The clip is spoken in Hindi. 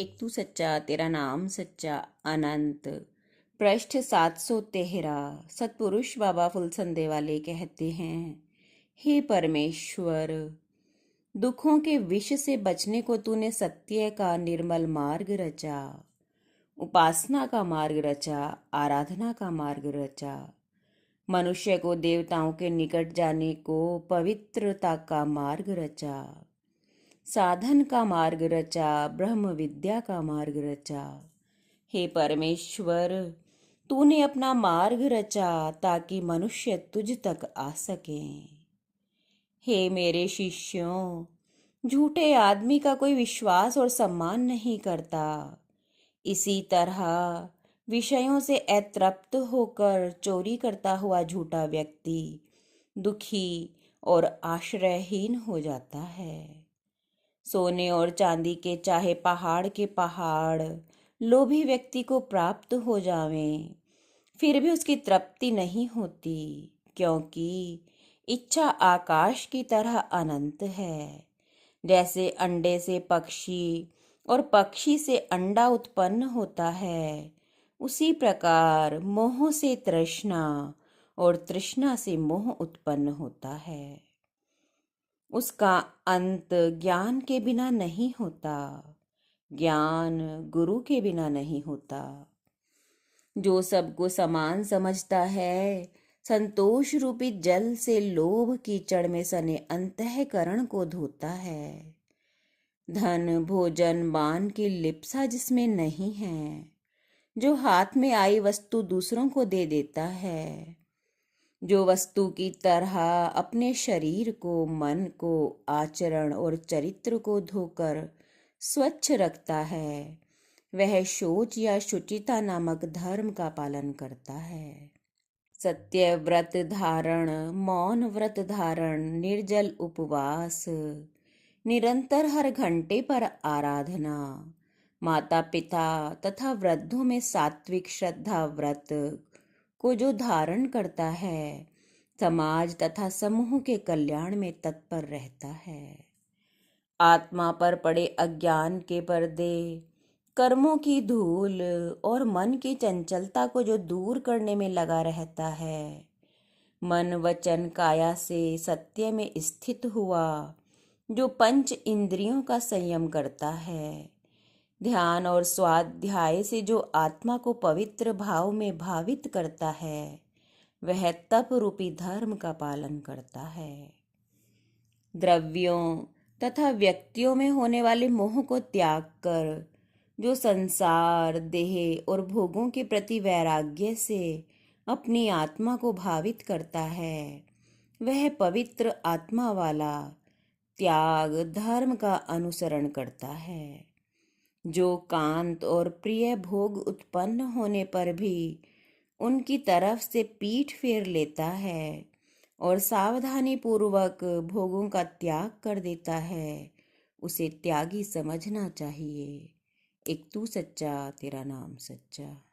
एक तू सच्चा तेरा नाम सच्चा अनंत। पृष्ठ 713। सतपुरुष बाबा फुलसंदे वाले कहते हैं, हे परमेश्वर, दुखों के विष से बचने को तूने सत्य का निर्मल मार्ग रचा, उपासना का मार्ग रचा, आराधना का मार्ग रचा, मनुष्य को देवताओं के निकट जाने को पवित्रता का मार्ग रचा, साधन का मार्ग रचा, ब्रह्म विद्या का मार्ग रचा। हे परमेश्वर, तूने अपना मार्ग रचा ताकि मनुष्य तुझ तक आ सके। हे मेरे शिष्यों, झूठे आदमी का कोई विश्वास और सम्मान नहीं करता। इसी तरह विषयों से अतृप्त होकर चोरी करता हुआ झूठा व्यक्ति दुखी और आश्रयहीन हो जाता है। सोने और चांदी के चाहे पहाड़ के पहाड़ लोभी व्यक्ति को प्राप्त हो जावें, फिर भी उसकी तृप्ति नहीं होती, क्योंकि इच्छा आकाश की तरह अनंत है। जैसे अंडे से पक्षी और पक्षी से अंडा उत्पन्न होता है, उसी प्रकार मोह से तृष्णा और तृष्णा से मोह उत्पन्न होता है। उसका अंत ज्ञान के बिना नहीं होता, ज्ञान गुरु के बिना नहीं होता। जो सबको समान समझता है, संतोष रूपी जल से लोभ कीचड़ में सने अंतःकरण को धोता है। धन भोजन मान की लिप्सा जिसमें नहीं है, जो हाथ में आई वस्तु दूसरों को दे देता है, जो वस्तु की तरह अपने शरीर को, मन को, आचरण और चरित्र को धोकर स्वच्छ रखता है, वह शौच या शुचिता नामक धर्म का पालन करता है। सत्य व्रत धारण, मौन व्रत धारण, निर्जल उपवास, निरंतर हर घंटे पर आराधना, माता पिता तथा वृद्धों में सात्विक श्रद्धा व्रत को जो धारण करता है, समाज तथा समूह के कल्याण में तत्पर रहता है। आत्मा पर पड़े अज्ञान के पर्दे, कर्मों की धूल और मन की चंचलता को जो दूर करने में लगा रहता है, मन वचन काया से सत्य में स्थित हुआ, जो पंच इंद्रियों का संयम करता है, ध्यान और स्वाध्याय से जो आत्मा को पवित्र भाव में भावित करता है, वह तप रूपी धर्म का पालन करता है। द्रव्यों तथा व्यक्तियों में होने वाले मोह को त्याग कर जो संसार, देह और भोगों के प्रति वैराग्य से अपनी आत्मा को भावित करता है, वह पवित्र आत्मा वाला त्याग धर्म का अनुसरण करता है। जो कांत और प्रिय भोग उत्पन्न होने पर भी उनकी तरफ से पीठ फेर लेता है और सावधानी पूर्वक भोगों का त्याग कर देता है, उसे त्यागी समझना चाहिए। एक तू सच्चा तेरा नाम सच्चा।